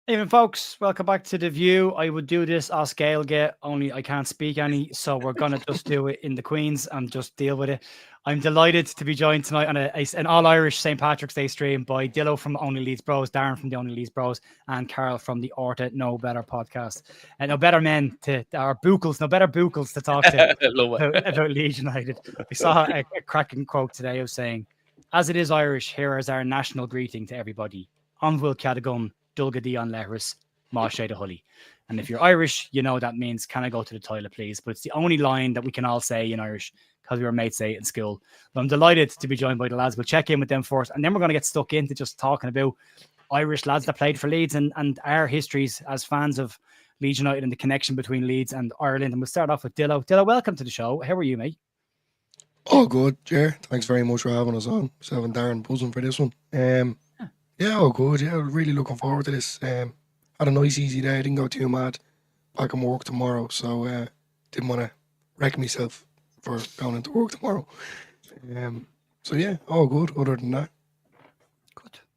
Evening, folks. Welcome back to The View. I would do this as Gaelge, only I can't speak any, so we're going to just do it in the Queen's and just deal with it. I'm delighted to be joined tonight on an all-Irish St. Patrick's Day stream by Dillo from Only Leeds Bros, Darren from the Only Leeds Bros, and Karl from the Orta No Better podcast. And no better men to, or bucles, no better bucles to talk to about Leeds United. We saw a cracking quote today of saying, as it is Irish, here is our national greeting to everybody. Anvil Cadagun. Dulgadi on Lehrus, Moshe de Hully. And if you're Irish, you know that means, can I go to the toilet, please? But it's the only line that we can all say in Irish because we were mates say it in school. But I'm delighted to be joined by the lads. We'll check in with them first. And then we're going to get stuck into just talking about Irish lads that played for Leeds and our histories as fans of Leeds United and the connection between Leeds and Ireland. And we'll start off with Dillo. Dillo, welcome to the show. How are you, mate? Oh, good, Jer. Thanks very much for having us on. So having Darren buzzing for this one. Yeah, oh good. Yeah, really looking forward to this. Had a nice, easy day. Didn't go too mad. Back in work tomorrow, so didn't want to wreck myself for going into work tomorrow. So yeah, all good. Other than that,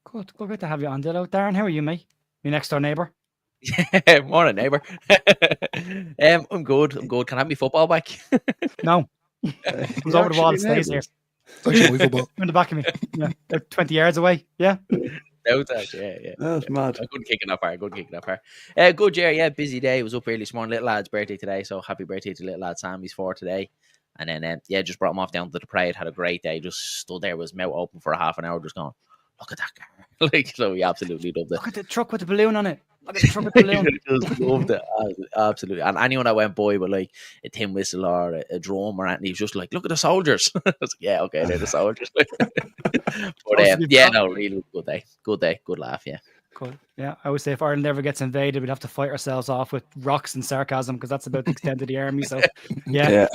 Good. Good to have you on, Dillo. Darren, how are you, mate? Your next door neighbour. Yeah, morning, neighbour. I'm good. Can I have my football back? No. Comes over the wall and stays here. It's actually my football. In the back of me. Yeah, about 20 yards away. Yeah. No, yeah. That's mad. I couldn't kick it up. Good, Jerry. Yeah, busy day. Was up early this morning. Little lad's birthday today, so happy birthday to little lad Sammy's for today. And then just brought him off down to the parade. Had a great day. Just stood there, was mouth open for a half an hour, just going, look at that car. So we absolutely loved it. Look at the truck with the balloon on it. Look at the truck with the balloon. Just loved it. Absolutely. And anyone that went by with like a tin whistle or a drum or anything, he was just like, look at the soldiers. I was like, yeah, okay, they're the soldiers. But no, really good day. Good laugh, yeah. Cool. Yeah, I would say if Ireland ever gets invaded, we'd have to fight ourselves off with rocks and sarcasm because that's about the extent of the army. So, yeah.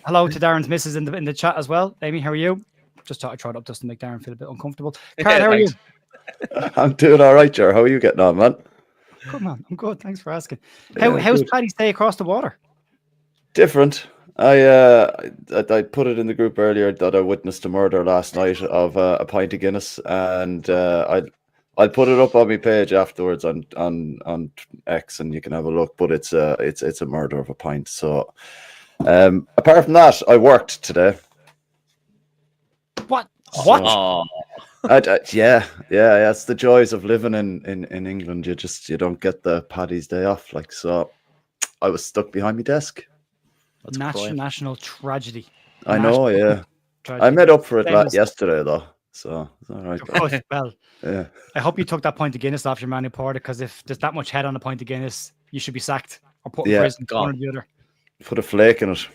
Hello to Darren's missus in the chat as well. Amy, how are you? Just thought I'd try it up just to make Darren feel a bit uncomfortable. Karl, how are you? I'm doing all right, Jar. How are you getting on, man? Good, man. I'm good. Thanks for asking. How's Paddy's Day across the water? Different. I put it in the group earlier that I witnessed a murder last night of a pint of Guinness, and I'll put it up on my page afterwards on X, and you can have a look. But it's a murder of a pint. So apart from that, I worked today. What? Yeah. It's the joys of living in England. You don't get the Paddy's Day off. Like, so I was stuck behind my desk. National tragedy. I know, yeah. Tragedy. I made up for it yesterday, though. So it's all right. Well, yeah. I hope you took that pint of Guinness off your man who poured it, because if there's that much head on a pint of Guinness, you should be sacked or put in prison. One or the other. Put a flake in it.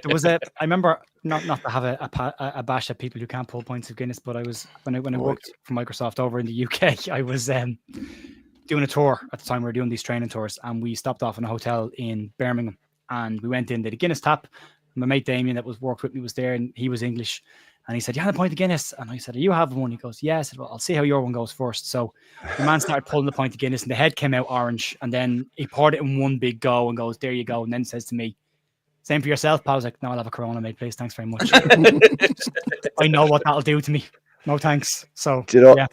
There was I remember not to have a bash at people who can't pull pints of Guinness, but I was when I worked for Microsoft over in the UK, I was doing a tour at the time. We were doing these training tours, and we stopped off in a hotel in Birmingham, and we went in, did a Guinness tap. My mate Damien that worked with me was there, and he was English, and he said, "You had a pint of Guinness?" And I said, "Are you having one?" He goes, "Yeah." I said, "Well, I'll see how your one goes first." So the man started pulling the pint of Guinness, and the head came out orange, and then he poured it in one big go and goes, "There you go," and then says to me, "Same for yourself, pal." I was like, "No, I'll have a Corona, mate, please. Thanks very much." I know what that'll do to me. No thanks. So, do you know,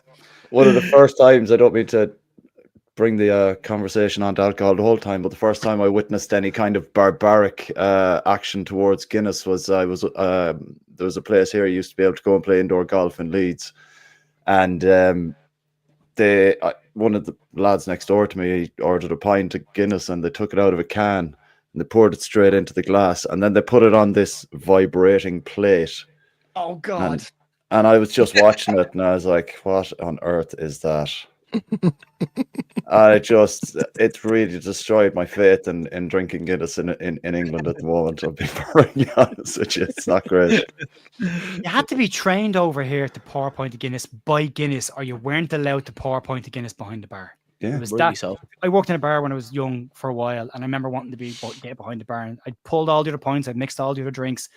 one of the first times, I don't mean to bring the conversation on to alcohol the whole time, but the first time I witnessed any kind of barbaric action towards Guinness was there was a place here I used to be able to go and play indoor golf in Leeds, and one of the lads next door to me ordered a pint of Guinness, and they took it out of a can and they poured it straight into the glass, and then they put it on this vibrating plate. Oh God. And I was just watching it, and I was like, what on earth is that? It really destroyed my faith in drinking Guinness in England at the moment. I'll be very honest with you, it's not great. You had to be trained over here to pour a pint of Guinness by Guinness, or you weren't allowed to pour a pint of Guinness behind the bar. Yeah, it was that. So. I worked in a bar when I was young for a while, and I remember wanting to get behind the bar, and I pulled all the other pints, I mixed all the other drinks,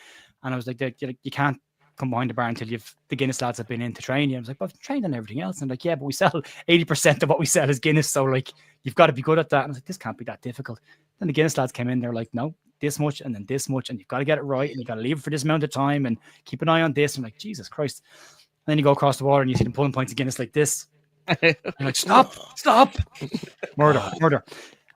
and I was like, you can't come behind the bar until the Guinness lads have been in to train you. I was like, but I've trained on everything else. And I'm like, yeah, but we sell 80% of what we sell is Guinness, so like you've got to be good at that. And I was like, this can't be that difficult. Then the Guinness lads came in, they're like, no, this much and then this much, and you've got to get it right, and you've got to leave it for this amount of time and keep an eye on this. And I'm like, Jesus Christ. And then you go across the water and you see them pulling pints of Guinness like this. I'm like, stop. Murder.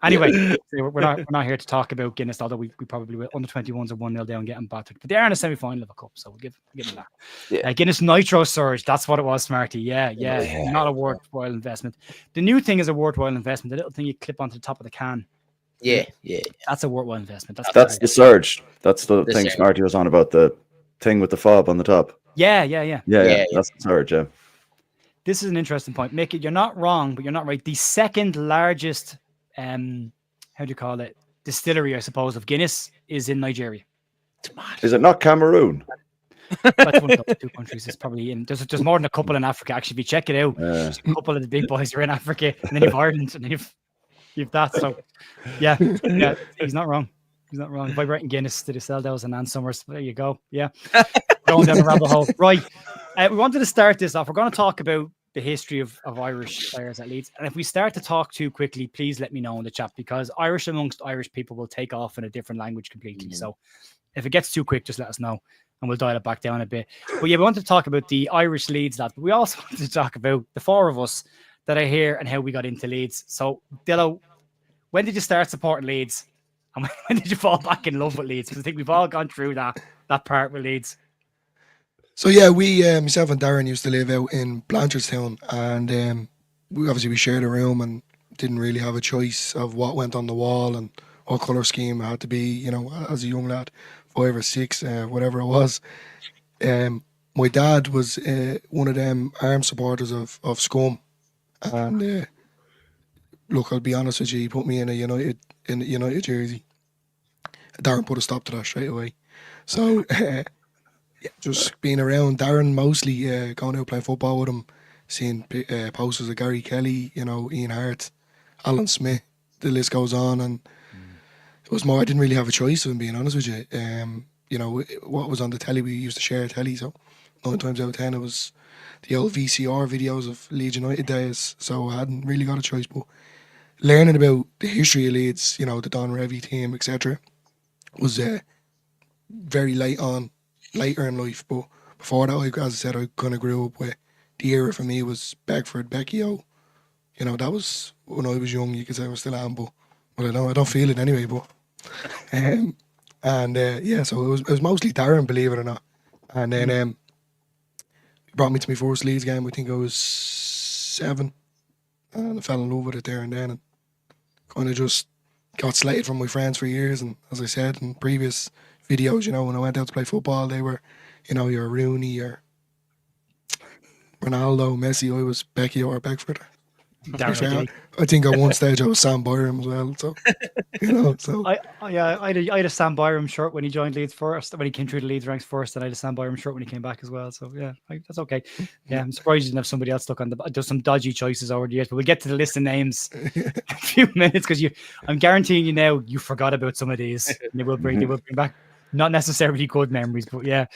Anyway, so we're not here to talk about Guinness, although we probably will. Under 21s are 1-0 down, getting battered, but they are in a semi-final of a cup, so we'll give them that. Yeah. Guinness Nitro Surge, that's what it was, Smarty. Yeah, Yeah. not a worthwhile investment. The new thing is a worthwhile investment. The little thing you clip onto the top of the can. Yeah. That's a worthwhile investment. That's the surge. That's the The thing surge. Smarty was on about, the thing with the fob on the top. Yeah. Yeah. Yeah. That's the surge. Yeah. This is an interesting point. Mickey, you're not wrong, but you're not right. The second largest, how do you call it, distillery, I suppose, of Guinness is in Nigeria. Is it not Cameroon? That's one of those two countries. It's probably in. There's more than a couple in Africa. Actually, if you check it out, there's a couple of the big boys are in Africa, and then you've Ireland, and then you've that. So, yeah, he's not wrong. Vibrating Guinness to the Seldos and Ann Summers. There you go. Yeah, going down the rabbit hole. Right. We wanted to start this off. We're going to talk about the history of Irish players at Leeds. And if we start to talk too quickly, please let me know in the chat, because Irish amongst Irish people will take off in a different language completely. So if it gets too quick, just let us know and we'll dial it back down a bit. But yeah, we wanted to talk about the Irish Leeds lads, but we also wanted to talk about the four of us that are here and how we got into Leeds. So Dillo, when did you start supporting Leeds? And when did you fall back in love with Leeds? Because I think we've all gone through that part with Leeds. So yeah, we myself and Darren used to live out in Blanchardstown, and we shared a room and didn't really have a choice of what went on the wall and what colour scheme it had to be. You know, as a young lad, 5 or 6, whatever it was. My dad was one of them armed supporters of Scum, and look, I'll be honest with you, he put me in a United jersey. Darren put a stop to that straight away. So. Just being around Darren mostly, going out playing football with him, seeing posters of Gary Kelly, Ian Hart, Alan Smith, the list goes on, and it was more, I didn't really have a choice, if I'm being honest with you. What was on the telly, we used to share a telly, so 9 times out of 10 it was the old VCR videos of Leeds United days, so I hadn't really got a choice. But learning about the history of Leeds, the Don Revie team, etc., was very later in life. But before that, as I said, I kind of grew up with the era for me was Beckford, Becchio. That was when I was young. You could say I was still am, but I don't feel it anyway. But so it was mostly Darren, believe it or not. And then he brought me to my first Leeds game. I think I was 7, and I fell in love with it there and then, and kind of just got slated from my friends for years. And as I said in previous videos, when I went out to play football, they were, your Rooney, your Ronaldo, Messi. I was Becchio or Beckford. I think at one stage I was Sam Byram as well. So, I had a Sam Byram shirt when he joined Leeds first, when he came through the Leeds ranks first, and I had a Sam Byram shirt when he came back as well. So yeah, that's okay. Yeah, I'm surprised you didn't have somebody else stuck on there's some dodgy choices over the years, but we'll get to the list of names in a few minutes, because I'm guaranteeing you now you forgot about some of these. And they will bring back not necessarily good memories, but yeah.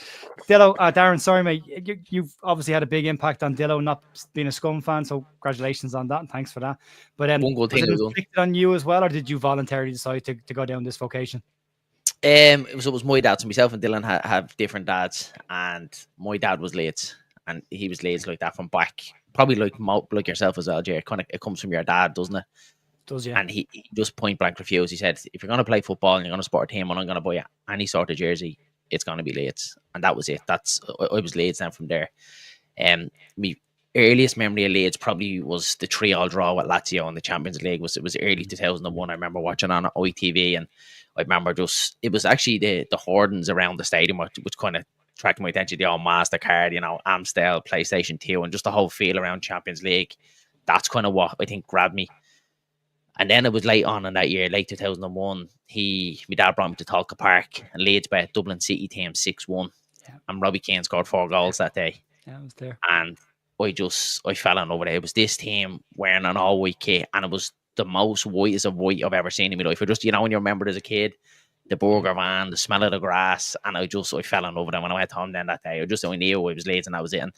Dillo, Darren, sorry mate, you've obviously had a big impact on Dillo not being a Scum fan, so congratulations on that and thanks for that. But was it inflicted on you as well, or did you voluntarily decide to go down this vocation? It was my dad. So myself and Dylan have different dads, and my dad was Leeds, and he was Leeds like that from back, probably like yourself as well, Jerry. It comes from your dad, doesn't it? Does, yeah. And he just point blank refused. He said, if you're going to play football and you're going to support a team and I'm going to buy you any sort of jersey, it's going to be Leeds. And that was it. I was Leeds then from there. My earliest memory of Leeds probably was the 3-3 draw with Lazio in the Champions League. It was early 2001. I remember watching on ITV, and I remember it was actually the hoardings around the stadium which kind of attracted my attention. The old MasterCard, Amstel, PlayStation 2, and just the whole feel around Champions League. That's kind of what I think grabbed me. And then it was late on in that year, late 2001, my dad brought me to Talca Park, and Leeds beat Dublin City team 6-1. Yeah. And Robbie Keane scored 4 goals that day. Yeah, I was there. And I fell in love with it. It was this team wearing an all-white kit, and it was the most whitest of white I've ever seen in my life. Just, when you remember as a kid, the burger van, the smell of the grass, and I fell in love with them. When I went home then that day, I knew it was Leeds, and that was it. And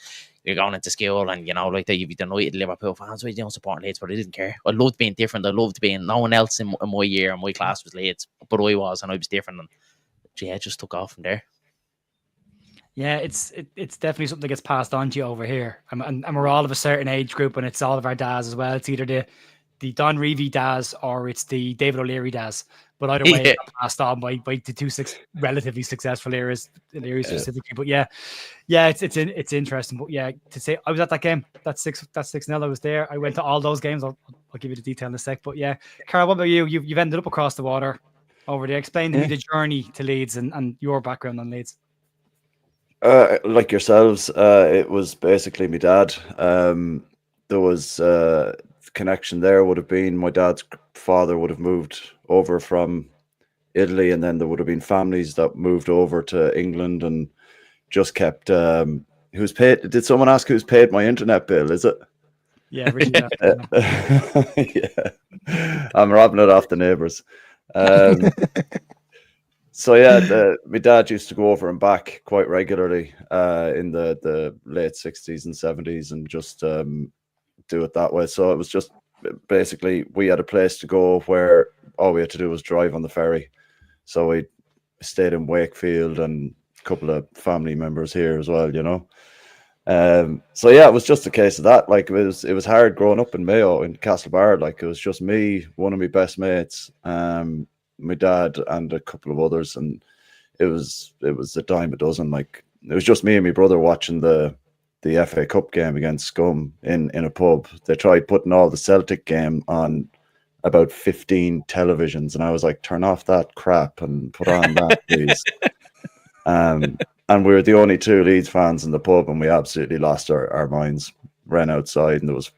you're going into school, and you'd be delighted Liverpool fans, we don't support Leeds, but I didn't care. I loved being different. I loved being, no one else in my year, in my class was Leeds, but I was, and I was different. And yeah, it just took off from there. Yeah, it's definitely something that gets passed on to you over here. And we're all of a certain age group, and it's all of our dads as well. It's either the Don Reevy dads or it's the David O'Leary dads. But either way, Yeah. it got passed on by the two relatively successful eras, O'Leary specifically. But yeah, it's interesting. But yeah, to say I was at that game, that's 6-0. I was there. I went to all those games. I'll give you the detail in a sec. But yeah, Karl, what about you? You've ended up across the water over there. Explain to me the journey to Leeds and your background on Leeds. Like yourselves, it was basically my dad. There was connection there. Would have been my dad's father would have moved over from Italy, and then there would have been families that moved over to England and just kept. Who's paid? Did someone ask who's paid my internet bill? Is it? Yeah, really. Yeah, I'm robbing it off the neighbours. So yeah, my dad used to go over and back quite regularly in the late 60s and 70s and just do it that way. So it was just basically we had a place to go where all we had to do was drive on the ferry. So we stayed in Wakefield and a couple of family members here as well, you know. So yeah, it was just a case of that. Like it was hard growing up in Mayo in Castlebar. Like it was just me, one of my best mates, my dad and a couple of others, and it was a dime a dozen. Like it was just me and my brother watching the FA Cup game against Scum in a pub. They tried putting all the Celtic game on about 15 televisions, and I was like, turn off that crap and put on that, please. And we were the only two Leeds fans in the pub, and we absolutely lost our minds. Ran outside, and there was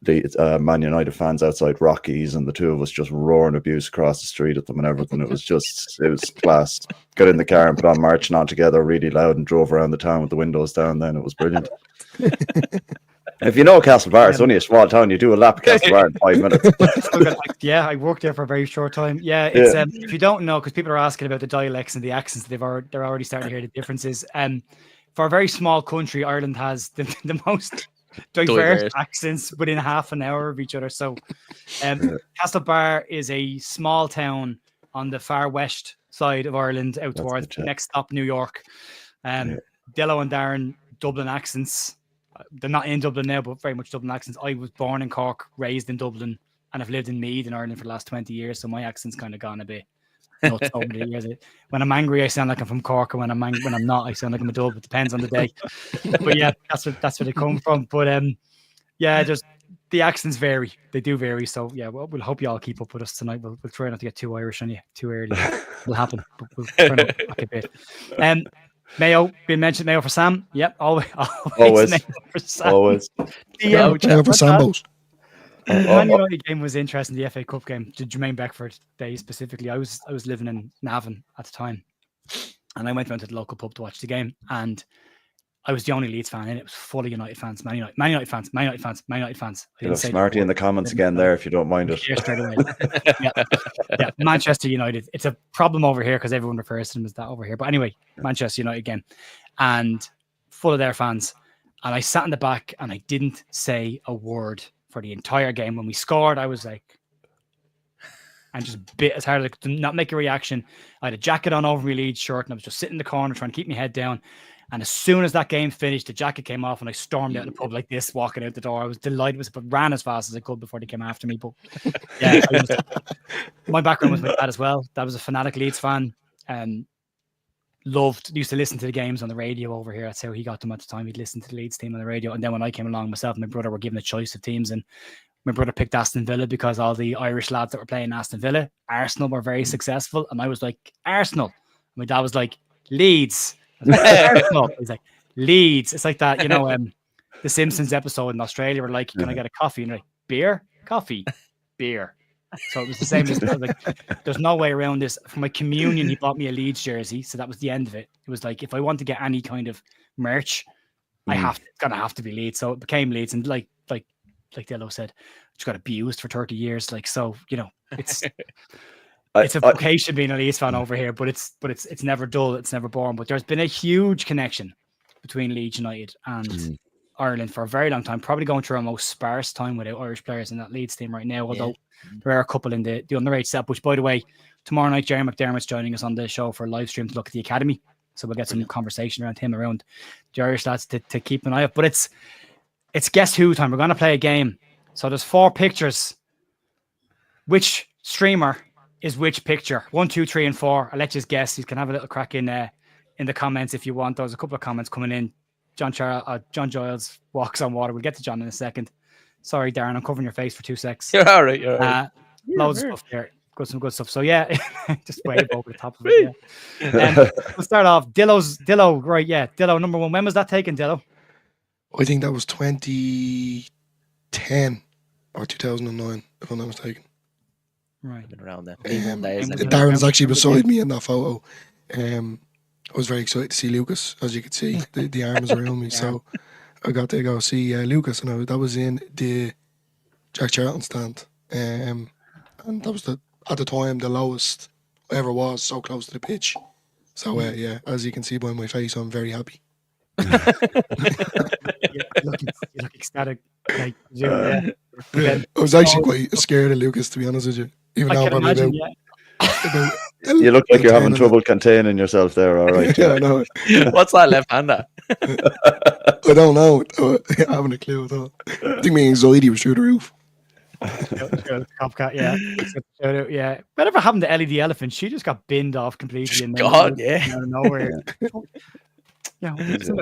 the Man United fans outside Rockies, and the two of us just roaring abuse across the street at them and everything. It was class. Got in the car and put on Marching On Together really loud and drove around the town with the windows down. Then it was brilliant. If you know Castlebar, it's only a small town. You do a lap of Castlebar in 5 minutes. Yeah, I worked there for a very short time. Yeah, it's if you don't know, because people are asking about the dialects and the accents, they're already starting to hear the differences. For a very small country, Ireland has the most diverse accents within half an hour of each other. So, Castlebar is a small town on the far west side of Ireland, out towards next stop New York. Dillo and Darren, Dublin accents. They're not in Dublin now, but very much Dublin accents. I was born in Cork, raised in Dublin, and I've lived in Meath in Ireland for the last 20 years. So my accent's kind of gone a bit nuts over the years. When I'm angry, I sound like I'm from Cork, and when I'm not, I sound like I'm a Dub. It depends on the day. But yeah, that's where they come from. But yeah, just the accents vary. They do vary. So yeah, we'll hope you all keep up with us tonight. We'll try not to get too Irish on you too early. It'll happen, but we'll try not back a bit. Mayo, been mentioned. Mayo for Sam. Yep, always. Mayo for Sam. Always. Mayo for Sambos. The Man United game was interesting. The FA Cup game, the Jermaine Beckford day specifically. I was living in Navan at the time, and I went down to the local pub to watch the game, and I was the only Leeds fan, and it was full of United fans, Man United fans. You know, Smarty in the comments again there, if you don't mind it. Straight away. Yeah, Manchester United. It's a problem over here because everyone refers to them as that over here. But anyway, Manchester United game, and full of their fans. And I sat in the back, and I didn't say a word for the entire game. When we scored, I was like, and just bit as hard as I could not make a reaction. I had a jacket on over my Leeds shirt, and I was just sitting in the corner trying to keep my head down. And as soon as that game finished, the jacket came off, and I stormed out of the pub like this, walking out the door. I was delighted, but ran as fast as I could before they came after me. But yeah, my background was my dad as well. Dad was a fanatic Leeds fan, and used to listen to the games on the radio over here. That's how he got them at the time. He'd listen to the Leeds team on the radio. And then when I came along, myself and my brother were given a choice of teams, and my brother picked Aston Villa because all the Irish lads that were playing Aston Villa, Arsenal, were very successful. And I was like, Arsenal. And my dad was like, Leeds. Arsenal. He's like, Leeds. It's like that, you know, the Simpsons episode in Australia were like, can I get a coffee? And they're like, beer, coffee, beer. So it was the same as like, there's no way around this. For my communion, he bought me a Leeds jersey, so that was the end of it. It was like, if I want to get any kind of merch, it's gonna have to be Leeds. So it became Leeds, and like Dillo said, it's got abused for 30 years. Like, so, you know, it's it's a vocation being a Leeds fan over here, but it's never dull, it's never boring. But there's been a huge connection between Leeds United and Ireland for a very long time, probably going through our most sparse time without Irish players in that Leeds team right now, although there are a couple in the underage setup, which, by the way, tomorrow night Jerry McDermott's joining us on the show for a live stream to look at the academy. So we'll get some conversation around him, around the Irish lads to keep an eye out. But it's guess who time. We're going to play a game. So there's 4 pictures. Which streamer is which picture? 1, 2, 3, and 4. I'll let you guess. You can have a little crack in the comments if you want. There's a couple of comments coming in. John Giles walks on water. We'll get to John in a second. Sorry, Darren, I'm covering your face for 2 seconds. You're all right. You're all right. Loads of stuff there. Some good stuff. So yeah, just wave over the top of it. Yeah. We'll start off. Dillo, right? Yeah, Dillo number 1. When was that taken, Dillo? I think that was 2010 or 2009, if I'm not mistaken. Right. Been around there. Darren's actually beside me in that photo. I was very excited to see Lucas, as you could see. The arm was around me, so I got to go see Lucas, and that was in the Jack Charlton stand. And that was at the time the lowest I ever was, so close to the pitch. So yeah, as you can see by my face, I'm very happy. You look ecstatic. Like, I was actually quite scared of Lucas, to be honest with you. Even though I'm probably you look like you're having trouble containing yourself there, all right. Yeah, I know. What's that left-hander? I don't know. I haven't a clue at all. I think my anxiety was through the roof. Copcat, yeah. Whatever happened to Ellie the elephant? She just got binned off completely. And God, out of nowhere. Yeah,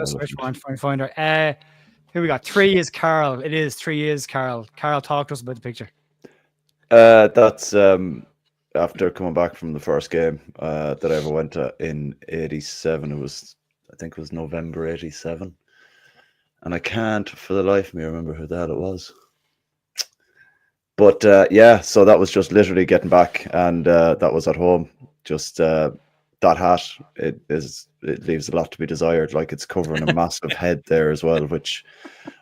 search for and find her. Here we got 3 is Karl. It is 3 is Karl. Karl, talk to us about the picture. That's after coming back from the first game that I ever went to in '87. I think it was November '87, and I can't for the life of me remember who the hell it was. But yeah, so that was just literally getting back, and that was at home. Just that hat, it leaves a lot to be desired. Like, it's covering a massive head there as well, which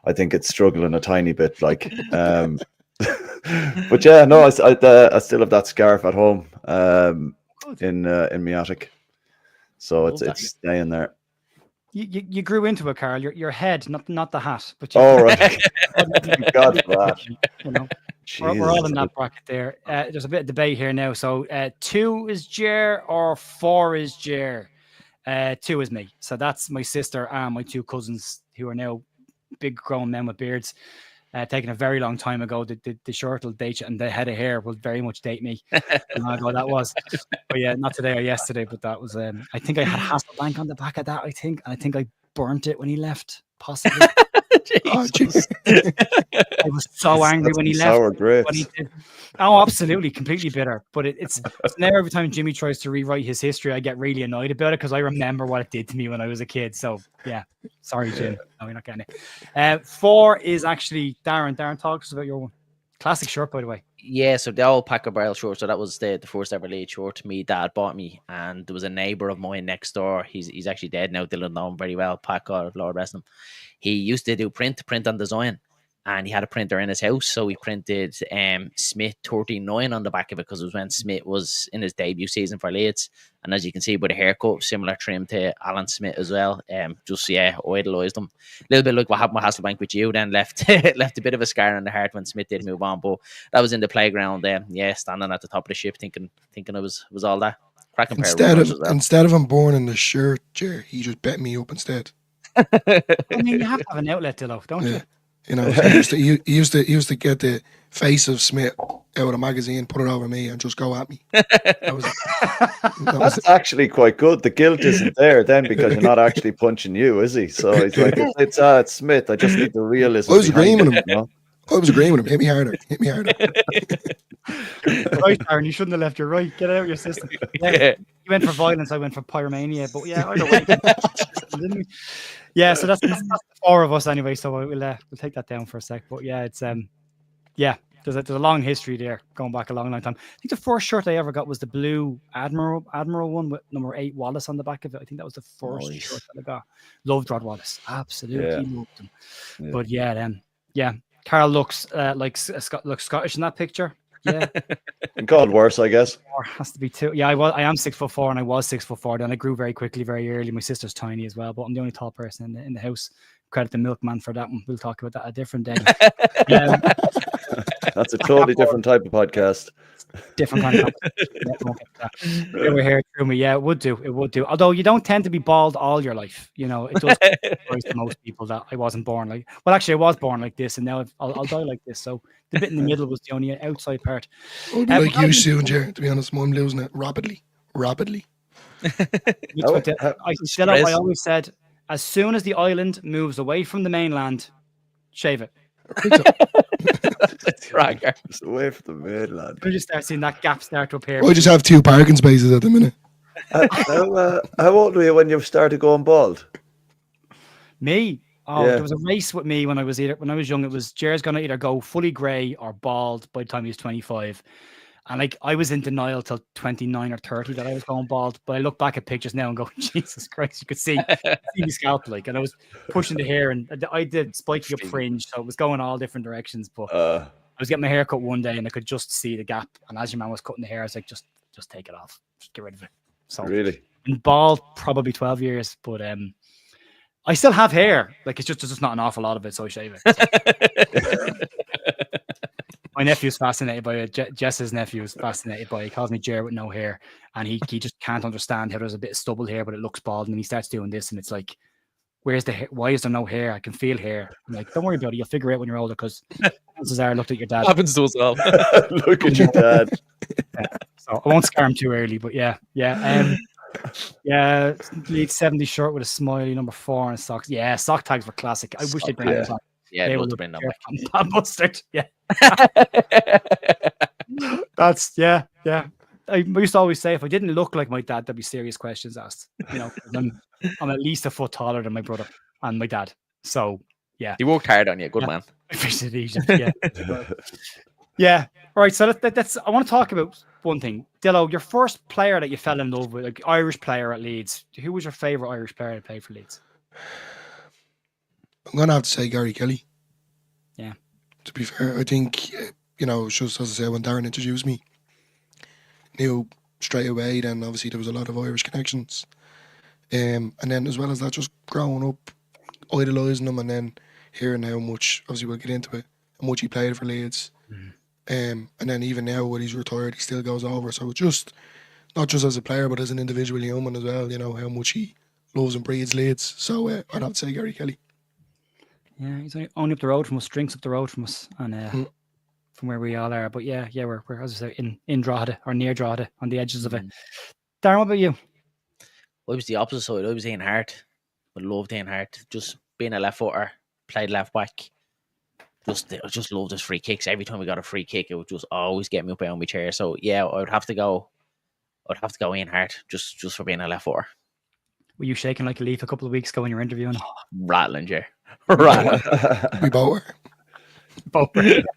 I think it's struggling a tiny bit. Like, but yeah, no, I still have that scarf at home in my attic, so it's staying there. You grew into it, Karl. Your head, not the hat. But right. God for that. You know. We're all in that bracket there. There's a bit of debate here now. So 2 is Jer or 4 is Jer? 2 is me. So that's my sister and my 2 cousins, who are now big grown men with beards. Taken a very long time ago. The shirt will date you, and the head of hair will very much date me. Long ago that was. But yeah, not today or yesterday, but that was. I think I had Hasselbank on the back of that. I think I burnt it when he left, possibly. Oh, jeez. I was so angry when he left. Sour grapes. Oh, absolutely, completely bitter. But it's now every time Jimmy tries to rewrite his history, I get really annoyed about it because I remember what it did to me when I was a kid. So yeah, sorry, Jim. No, you're not getting it. 4 is actually Darren. Darren, talk to us about your one. Classic shirt, by the way. Yeah, so the old Packer Barrel short. So that was the first ever Leeds short me dad bought me, and there was a neighbour of mine next door. He's actually dead now. Dylan know him very well. Packer, Lord rest him. He used to do print and design, and he had a printer in his house. So he printed Smith 39 on the back of it, because it was when Smith was in his debut season for Leeds. And as you can see by the haircut, similar trim to Alan Smith as well. Idolised him. A little bit like what happened with Hasselbank with you, then left a bit of a scar on the heart when Smith did move on. But that was in the playground, standing at the top of the ship, thinking it was all that. Cracking instead of him born in the shirt, Jer, he just bet me up instead. I mean, you have to have an outlet, Dillo, don't you? You know, he used to get the face of Smith out of a magazine, put it over me, and just go at me. That's actually quite good. The guilt isn't there then, because you're not actually punching you, is he? So it's like, it's Smith. I just need the realism. I was agreeing with him. You know? I was agreeing with him. Hit me harder. Right, Aaron, you shouldn't have left your right. Get out of your system. Yeah. You went for violence, I went for pyromania. But yeah, either way. Didn't we? Yeah, so that's the 4 of us anyway. So we'll take that down for a sec. But yeah, it's there's a long history there, going back a long time. I think the first shirt I ever got was the blue Admiral one with number 8 Wallace on the back of it. I think that was the first shirt that I got. Loved Rod Wallace, absolutely loved him. Yeah. But yeah, Karl looks looks Scottish in that picture. Yeah, and called worse, I guess. Has to be 2. Yeah, I am 6'4", and I was 6'4". Then I grew very quickly, very early. My sister's tiny as well, but I'm the only tall person in the house. credit the milkman for that one. We'll talk about that a different day. That's a totally different type of podcast. Different kind of they were here through me. Yeah, it would do. It would do. Although you don't tend to be bald all your life. You know, it does surprise to most people that I wasn't born like. Well, actually, I was born like this, and now I'll die like this. So the bit in the middle was the only outside part. I'll be like you soon, Jer. To be honest, I'm losing it rapidly. I always said, as soon as the island moves away from the mainland, shave it. It's cracker. It's away from the mainland. We just start seeing that gap start to appear. I just have 2 parking spaces at the minute. How old were you when you started going bald? Me? Oh, Yeah. there was a race with me when I was young. It was Jer's gonna either go fully grey or bald by the time he was 25. And like I was in denial till 29 or 30 that I was going bald. But I look back at pictures now and go, Jesus Christ, you could see my scalp like, and I was pushing the hair and I did spiky up fringe, so it was going all different directions. But I was getting my hair cut one day and I could just see the gap. And as your man was cutting the hair, I was like, just take it off. Just get rid of it. So Really? been bald probably 12 years, but I still have hair. Like it's just not an awful lot of it, so I shave it. My nephew's fascinated by it. Jess's nephew is fascinated by it. He calls me Jer with no hair, and he just can't understand how there's a bit of stubble here, but it looks bald. And then he starts doing this, and it's like, where's the hair? Why is there no hair? I can feel hair. I'm like, don't worry about it. You'll figure it out when you're older. Because chances are, I looked at your dad. Happens to us all. Look at your dad. So I won't scare him too early, but yeah. Leeds 70 shirt with a smiley number 4 and socks. Yeah, sock tags were classic. I wish they'd bring them back. Yeah, they would would bring them back. Mustard. Yeah. That's yeah. I used to always say if I didn't look like my dad, there'd be serious questions asked. You know, I'm at least a foot taller than my brother and my dad. So yeah, he worked hard on you, good man. Yeah. Yeah. All right. So that's. I want to talk about one thing, Dillo. Your first player that you fell in love with, like Irish player at Leeds. Who was your favorite Irish player that played for Leeds? I'm gonna have to say Gary Kelly. Yeah. To be fair, I think just as I said when Darren introduced me, knew straight away. Then obviously there was a lot of Irish connections, and then as well as that, just growing up, idolising him, and then hearing how much, obviously we'll get into it, how much he played for Leeds. And then even now when he's retired, he still goes over. So it's just not just as a player, but as an individual human as well. You know how much he loves and breathes Leeds. So I'd have to say Gary Kelly. Yeah, he's only up the road from us, drinks up the road from us, and from where we all are. But yeah, we're as I say in Drogheda or near Drogheda, on the edges of it. Darren, what about you? I was the opposite side. I was Ian Hart. I loved Ian Hart. Just being a left footer, played left back. I just loved his free kicks. Every time we got a free kick, it would just always get me up out of my chair. So yeah, I would have to go Ian Hart just for being a left footer. Were you shaking like a leaf a couple of weeks ago when you were interviewing? Rattling, Jer. Rattling. We both Both.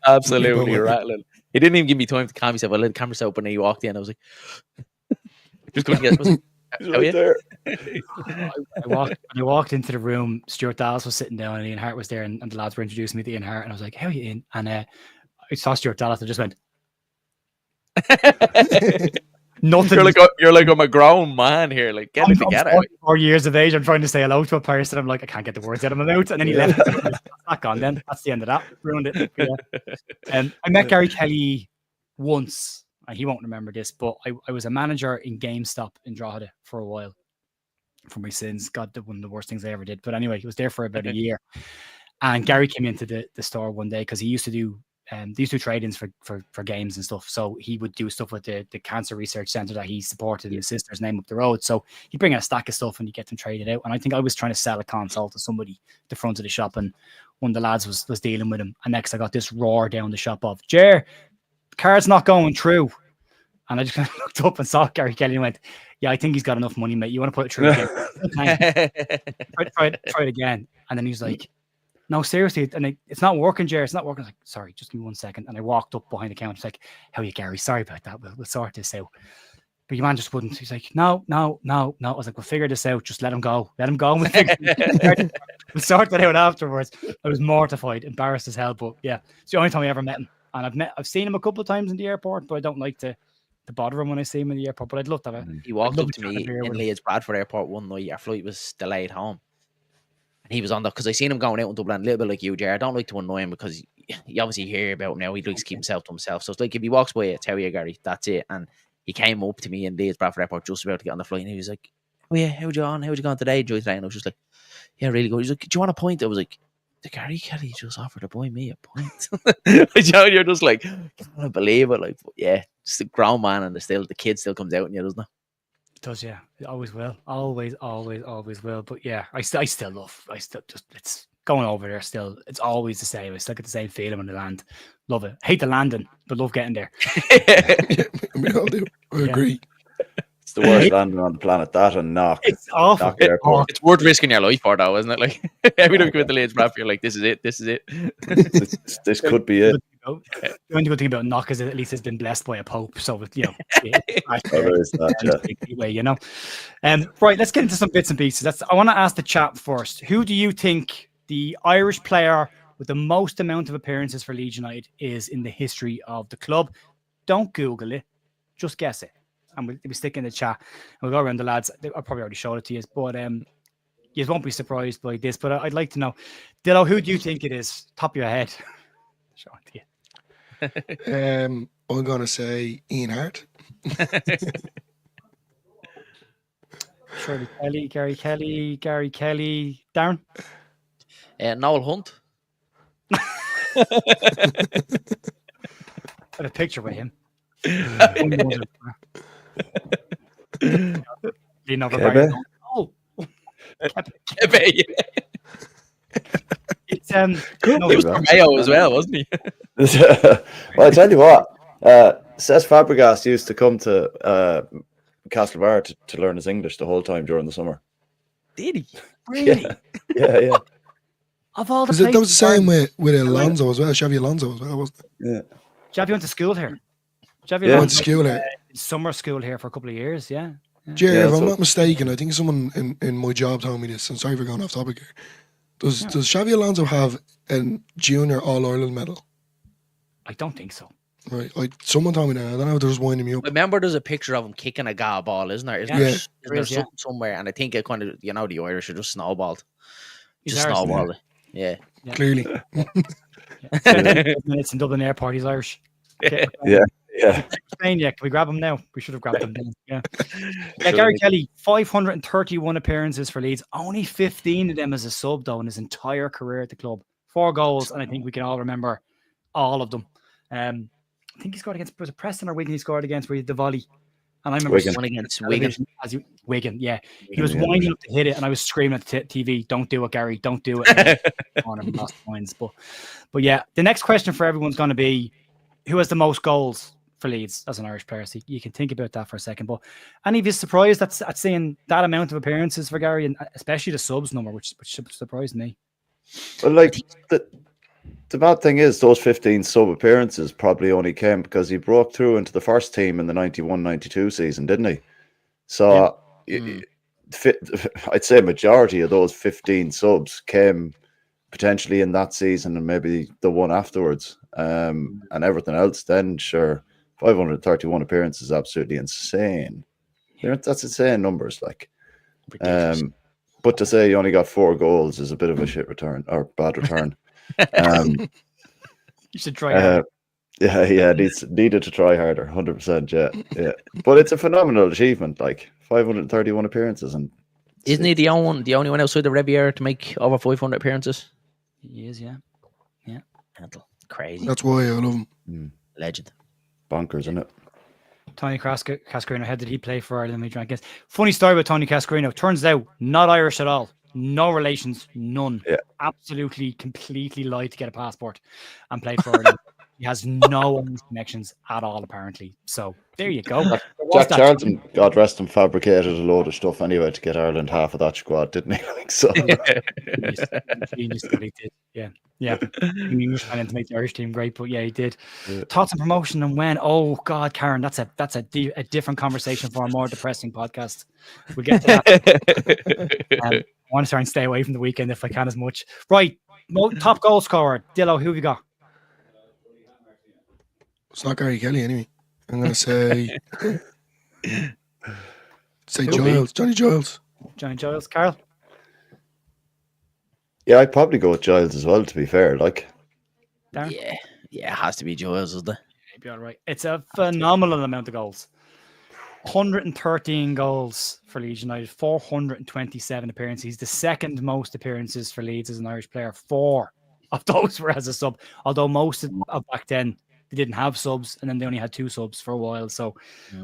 Absolutely rattling. He didn't even give me time to calm myself. I let the camera set up and he walked in. I was like, just couldn't get. Right there. I walked into the room. Stuart Giles was sitting down, and Ian Hart was there, and the lads were introducing me to Ian Hart, and I was like, "How are you, Ian?" And I saw Stuart Giles, and just went, "Nothing." You're like I'm a grown man here. Like get it together. I'm 44 years of age. I'm trying to say hello to a person. I'm like, I can't get the words out of my mouth, and then he left. That's not gone. Then that's the end of that. Ruined it. Yeah. I met Gary Kelly once. He won't remember this, but I was a manager in GameStop in Drogheda for a while. For my sins, God, one of the worst things I ever did. But anyway, he was there for about a year. And Gary came into the store one day because he used to do these two trade-ins for games and stuff. So he would do stuff with the cancer research centre that he supported in his sister's name up the road. So he'd bring in a stack of stuff and he'd get them traded out. And I think I was trying to sell a console to somebody at the front of the shop, and one of the lads was dealing with him. And next I got this roar down the shop of, Jer, card's not going through. And I just kind of looked up and saw Gary Kelly and went, yeah, I think he's got enough money, mate. You want to put it through again? try it again. And then he's like, no, seriously. And it's not working, Jerry. It's not working. I was like, sorry, just give me 1 second. And I walked up behind the counter. He's like, how are you, Gary? Sorry about that. We'll sort this out. But your man just wouldn't. He's like, no. I was like, we'll figure this out. Just let him go. Let him go. We'll sort that out afterwards. I was mortified, embarrassed as hell. But yeah, it's the only time I ever met him. And I've seen him a couple of times in the airport, but I don't like to bother him when I see him in the airport. But I'd love to have it. He walked up to me in Leeds Bradford Airport one night. Our flight was delayed home. And he was on that because I seen him going out in Dublin a little bit like you, Jared. I don't like to annoy him because you obviously hear about him now. He likes to keep himself to himself. So it's like if he walks by, I tell you, Gary, that's it. And he came up to me in Leeds Bradford Airport just about to get on the flight, and he was like, "Oh yeah, how'd you gone today? Enjoy today?" And I was just like, "Yeah, really good." He's like, "Do you want a pint?" I was like, "The Gary Kelly just offered to buy me a pint." You're just like, can't believe it. Like, yeah, it's the grown man, and the kid still comes out in you, doesn't it? It does, yeah. It always will. Always will. But yeah, I still love. It's going over there. Still, it's always the same. I still get the same feeling when they land. Love it. Hate the landing, but love getting there. Yeah, we all do. I agree. It's the worst landing on the planet. That and knock. It's awful. Knock Airport. It's worth risking your life for, though, isn't it? Like every time you go to the Leeds Bradford, you're like, "This is it. This is it." This could be it. The only good thing about knock is that at least it's been blessed by a pope, so it, Oh, there is that, anyway, you know. Right, let's get into some bits and pieces. I want to ask the chat first. Who do you think the Irish player with the most amount of appearances for Leeds United is in the history of the club? Don't Google it, just guess it, and we'll stick in the chat. And we'll go around the lads. I probably already showed it to you, but you won't be surprised by this. But I'd like to know, Dillo, who do you think it is? Top of your head. Show it to you. I'm gonna say Ian Hart. Shirley Kelly, Gary Kelly, Darren. Noel Hunt. Got a picture with him. Leaning over Barry. Oh, it's he was from Mayo as well, wasn't he? Well, I tell you what, Cesc Fabregas used to come to Castlebar to learn his English the whole time during the summer. Did he? Really? Yeah. Of all the That was the places- same with Alonso as well, Xavi Alonso as well, wasn't it? Yeah. Javi went to school here. Javi Yeah. Went to school here. Summer school here for a couple of years, yeah. Jerry, Yeah, if I'm so- not mistaken, I think someone in my job told me this. I'm sorry for going off topic here. Does Xavi Alonso have a junior All-Ireland medal? I don't think so. Right. Someone told me that. I don't know if they're just winding me up. Remember, there's a picture of him kicking a GA ball, isn't there? Isn't Yeah. there, Yeah. isn't there Is, yeah. something somewhere? And I think it kind of, the Irish are just snowballed. He's Just Irish, snowballed it. Yeah. Clearly. Minutes in Dublin Airport, he's Irish. Yeah. Spain, yeah. Can we grab him now? We should have grabbed him then. Yeah. Gary Kelly, 531 appearances for Leeds. Only 15 of them as a sub, though, in his entire career at the club. 4 goals, and I think we can all remember all of them. I think he scored against, was it Preston or Wigan he scored against where he did the volley? And I remember Wigan. One against Wigan. Wigan, yeah. He was Yeah. winding up to hit it, and I was screaming at the TV, "Don't do it, Gary, don't do it." On him, lost points. But yeah, the next question for everyone's going to be, who has the most goals for Leeds as an Irish player? So you can think about that for a second. But any of you surprised at seeing that amount of appearances for Gary, and especially the subs number, which surprised me? Well, like the bad thing is those 15 sub appearances probably only came because he broke through into the first team in the 91-92 season, didn't he? So I'd say majority of those 15 subs came potentially in that season and maybe the one afterwards. And everything else then, sure, 531 appearances is absolutely insane. That's insane numbers, like. Ridiculous. But to say you only got 4 goals is a bit of a shit return or bad return. You should try it. Yeah, needed to try harder, 100%. Yeah. But it's a phenomenal achievement, like 531 appearances, and Isn't he the only one outside the Riviera to make over 500 appearances? He is, yeah. Mental. Crazy. That's why I love him. Legend. bonkers, isn't it? Tony Cascarino, how did he play for Ireland? We drank against. Funny story about Tony Cascarino. Turns out, not Irish at all. No relations, none. Yeah. Absolutely, completely lied to get a passport and play for Ireland. He has no connections at all, apparently. So there you go. Jack Charlton, God rest him, fabricated a load of stuff anyway to get Ireland half of that squad, didn't he? Like, so. Genius what he did. Yeah. English trying to make the Irish team great, but yeah, he did. Yeah. Thoughts on promotion and when? Oh God, Karen, that's a different conversation for a more depressing podcast. We'll get to that. I want to try and stay away from the weekend if I can as much. Right, top goal scorer, Dillo. Who have you got? It's not Gary Kelly anyway. I'm gonna say Who? Giles, Johnny Giles. Johnny Giles, Karl. Yeah, I'd probably go with Giles as well, to be fair. Like, Darren? Yeah, it has to be Giles, isn't it? You'd be all right. It's a phenomenal amount of goals. 113 goals for Leeds United, 427 appearances. He's the second most appearances for Leeds as an Irish player. 4 of those were as a sub. Although most of back then they didn't have subs, and then they only had 2 subs for a while. So,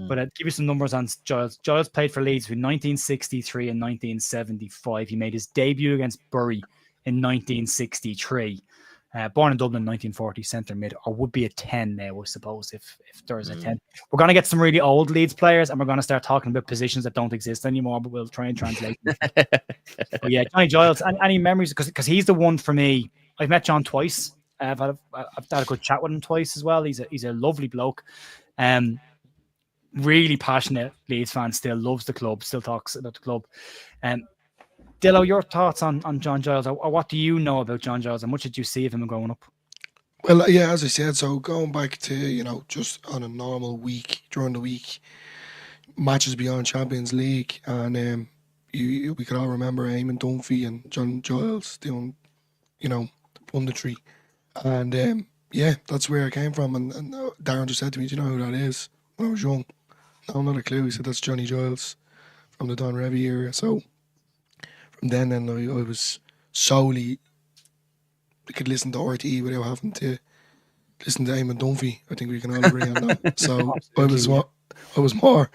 but I'd give you some numbers on Giles. Giles played for Leeds between 1963 and 1975. He made his debut against Bury in 1963. Born in Dublin in 1940, centre mid, or would be a 10 now, I suppose, if there's a 10. We're going to get some really old Leeds players, and we're going to start talking about positions that don't exist anymore, but we'll try and translate them. But yeah, Johnny Giles, any memories? Because he's the one for me. I've met John twice. I've had a good chat with him twice as well. He's a lovely bloke. Really passionate Leeds fan, still loves the club, still talks about the club. Dillo, your thoughts on John Giles, or what do you know about John Giles, and what did you see of him growing up? Well, yeah, as I said, so going back to, just on a normal week, during the week, matches beyond Champions League, and we could all remember Eamon Dunphy and John Giles doing, punditry. And yeah, that's where I came from. And Darren just said to me, do you know who that is? When I was young. No, not a clue. He said, that's Johnny Giles from the Don Revie era. So from then I was solely, I could listen to RTE without having to listen to Eamon Dunphy. I think we can all agree on that. So I was more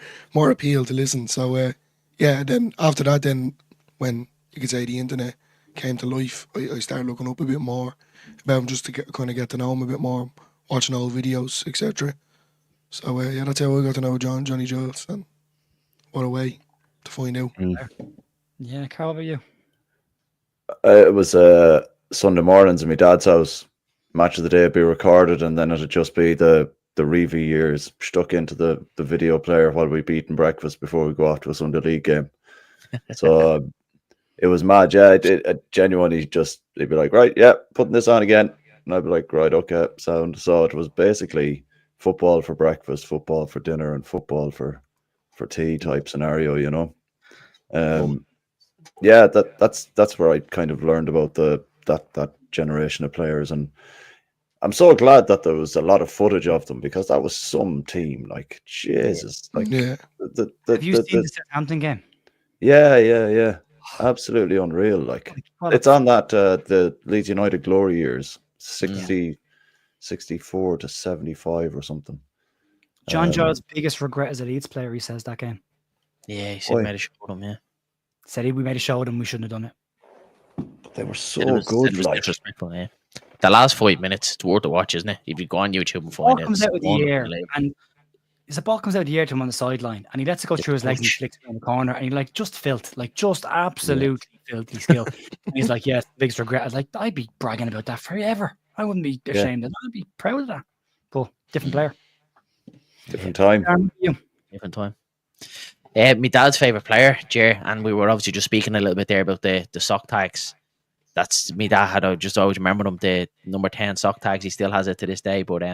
appealed to listen. So yeah, then after that, then when you could say the internet came to life, I started looking up a bit more about him, just to get to know him a bit more, watching old videos, etc. So yeah, that's how I got to know Johnny Giles, and what a way to find out. Yeah, Karl, how about you? It was Sunday mornings in my dad's house. Match of the day would be recorded, and then it'd just be the Revie years stuck into the video player while we eating breakfast before we go off to a Sunday league game. So it was mad. Yeah, it genuinely just, they'd be like, right, yeah, putting this on again, and I'd be like, right, okay, sound. So it was basically football for breakfast, football for dinner, and football for tea type scenario, Yeah, that's where I kind of learned about that generation of players, and I'm so glad that there was a lot of footage of them, because that was some team. Like, Jesus, like, Yeah. Have you seen the Southampton game? Yeah. Absolutely unreal. Like, it's on that the Leeds United glory years, 64 to 75 or something. John Giles' biggest regret as a Leeds player, he says, that game. Yeah, he said we made a show of him, Said we made a show of them, we shouldn't have done it. They were so good. It was disrespectful, yeah. The last 5 minutes, it's worth a watch, isn't it? If you go on YouTube and find it. Comes out of the air, and the ball comes out of the air to him on the sideline, and he lets it go through his legs and he flicks it in the corner, and he just absolutely filthy skill. And he's like, yeah, biggest regret. I was like, I'd be bragging about that forever. I wouldn't be ashamed of that. I'd be proud of that. But different player. Different time. Different time. My dad's favourite player, Jer, and we were obviously just speaking a little bit there about the sock tags. That's me dad had. I just always remember them, the number 10 sock tags. He still has it to this day. But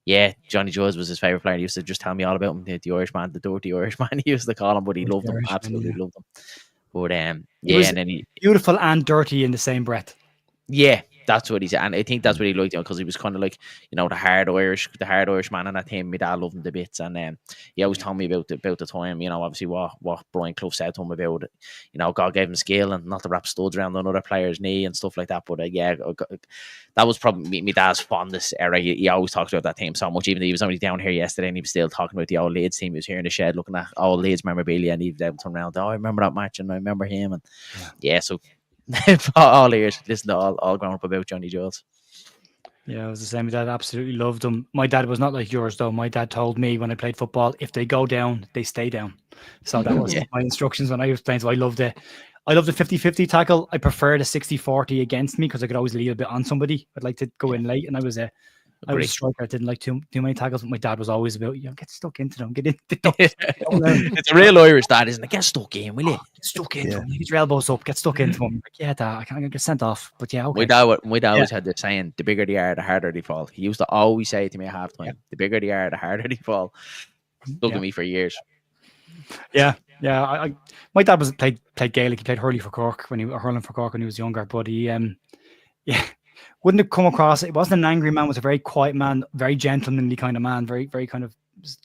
yeah, Johnny Giles was his favourite player. He used to just tell me all about him. The Irishman, the dirty Irishman, he used to call him, but he loved him, absolutely loved him. But yeah, and then he beautiful and dirty in the same breath. Yeah, that's what he said, and I think that's what he liked, because he was kind of like, the hard Irish man on that team. My dad loved him to bits, and he always told me about the time, obviously what Brian Clough said to him about it. God gave him skill and not to wrap studs around another player's knee and stuff like that. But yeah, that was probably my dad's fondest era. He always talked about that team so much. Even though he was only down here yesterday, and he was still talking about the old Leeds team. He was here in the shed looking at old Leeds memorabilia, and he was able to turn around. Oh, I remember that match, and I remember him, and yeah so. all ears, listen to all growing up about Johnny Giles. Yeah, it was the same. My dad absolutely loved him. My dad was not like yours, though. My dad told me when I played football, if they go down, they stay down. So that was my instructions when I was playing. So I loved it. I love the 50-50 tackle. I prefer the 60-40 against me, because I could always leave a bit on somebody. I'd like to go in late, and I was a striker. I didn't like too many tackles, but my dad was always about, get stuck into them, get in. It's a real Irish dad, isn't it? Get stuck in, will you? Get stuck into him. Get your elbows up. Get stuck into him. Like, yeah, Dad, I can't get sent off. But yeah, okay. My dad always had the saying, the bigger they are, the harder they fall. He used to always say to me at halftime, the bigger they are, the harder they fall. Stuck to me for years. Yeah. Yeah, my dad was played Gaelic. He played hurling for Cork when he was younger. But he yeah, wouldn't have come across. It wasn't an angry man. Was a very quiet man, very gentlemanly kind of man. Very very kind of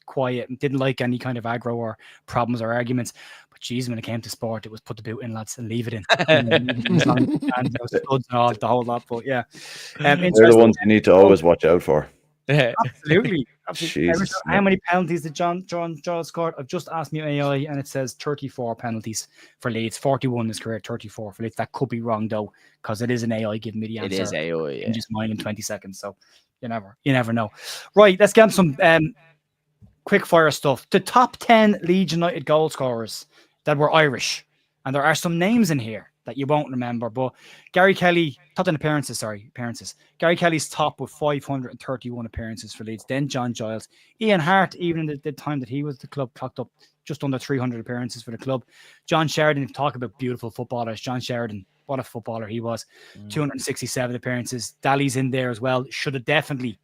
quiet and didn't like any kind of aggro or problems or arguments. But geez, when it came to sport, it was put the boot in, lads, and leave it in. And studs and all the whole lot. But yeah, They're the ones you need to always watch out for. Absolutely. Jesus, How many penalties did Giles scored? I've just asked me AI and it says 34 penalties for Leeds. 41 is correct, 34 for Leeds. That could be wrong though, because it is an AI giving me the answer. It is AI, in just mine in 20 seconds. So you never know. Right, let's get some quick fire stuff. The top 10 Leeds United goal scorers that were Irish. And there are some names in here that you won't remember, but Gary Kelly, top 10 appearances. Gary Kelly's top with 531 appearances for Leeds. Then John Giles. Ian Hart, even in the time that he was the club, clocked up just under 300 appearances for the club. John Sheridan, if you talk about beautiful footballers, John Sheridan, what a footballer he was. 267 appearances. Daly's in there as well. Should have definitely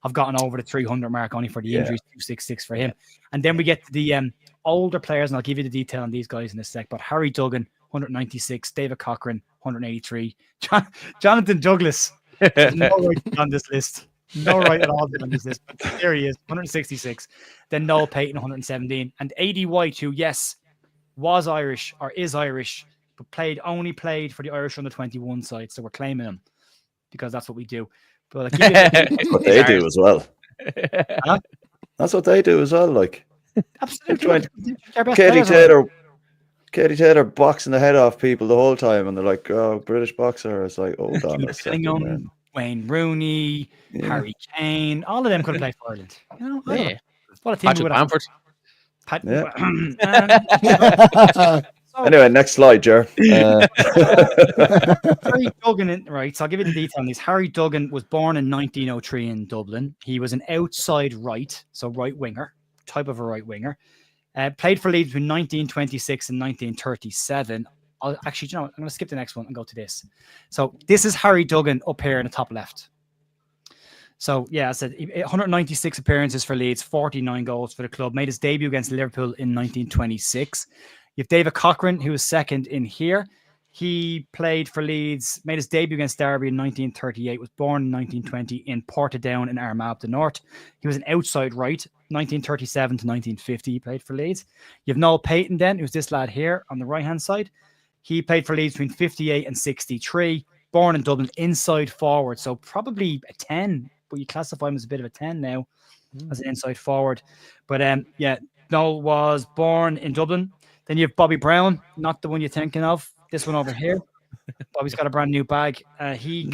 have gotten over the 300 mark, only for the injuries, 266 for him. And then we get to the older players, and I'll give you the detail on these guys in a sec, but Harry Duggan, 196, David Cochran, 183, Jonathan Douglas, no right on this list. No right at all on this list. But there he is, 166. Then Noel Payton, 117. And A.D. White, who, yes, was Irish or is Irish, but only played for the Irish under 21 side. So we're claiming him because that's what we do. But that's what they do as well. Huh? That's what they do as well. Like, absolutely. Katie Taylor boxing the head off people the whole time, and they're like, "Oh, British boxer." It's like, hold on a second. Wayne Rooney, Harry Kane, all of them could have played for Ireland. You know, what a team Patrick Bamford. Anyway, next slide, Jer. Harry Duggan, right? So I'll give you the detail on these. Harry Duggan was born in 1903 in Dublin. He was an outside right, so right winger, type of a right winger. Played for Leeds between 1926 and 1937. Actually, you know what? I'm going to skip the next one and go to this. So this is Harry Duggan up here in the top left. So, yeah, I said 196 appearances for Leeds, 49 goals for the club. Made his debut against Liverpool in 1926. You have David Cochran, who was second in here. He played for Leeds, made his debut against Derby in 1938, was born in 1920 in Portadown in Armagh up the north. He was an outside right, 1937 to 1950 he played for Leeds. You have Noel Payton then, who's this lad here on the right-hand side. He played for Leeds between 58 and 63, born in Dublin, inside forward, so probably a 10, but you classify him as a bit of a 10 now, as an inside forward. But yeah, Noel was born in Dublin. Then you have Bobby Brown, not the one you're thinking of. This one over here. Bobby's got a brand new bag. He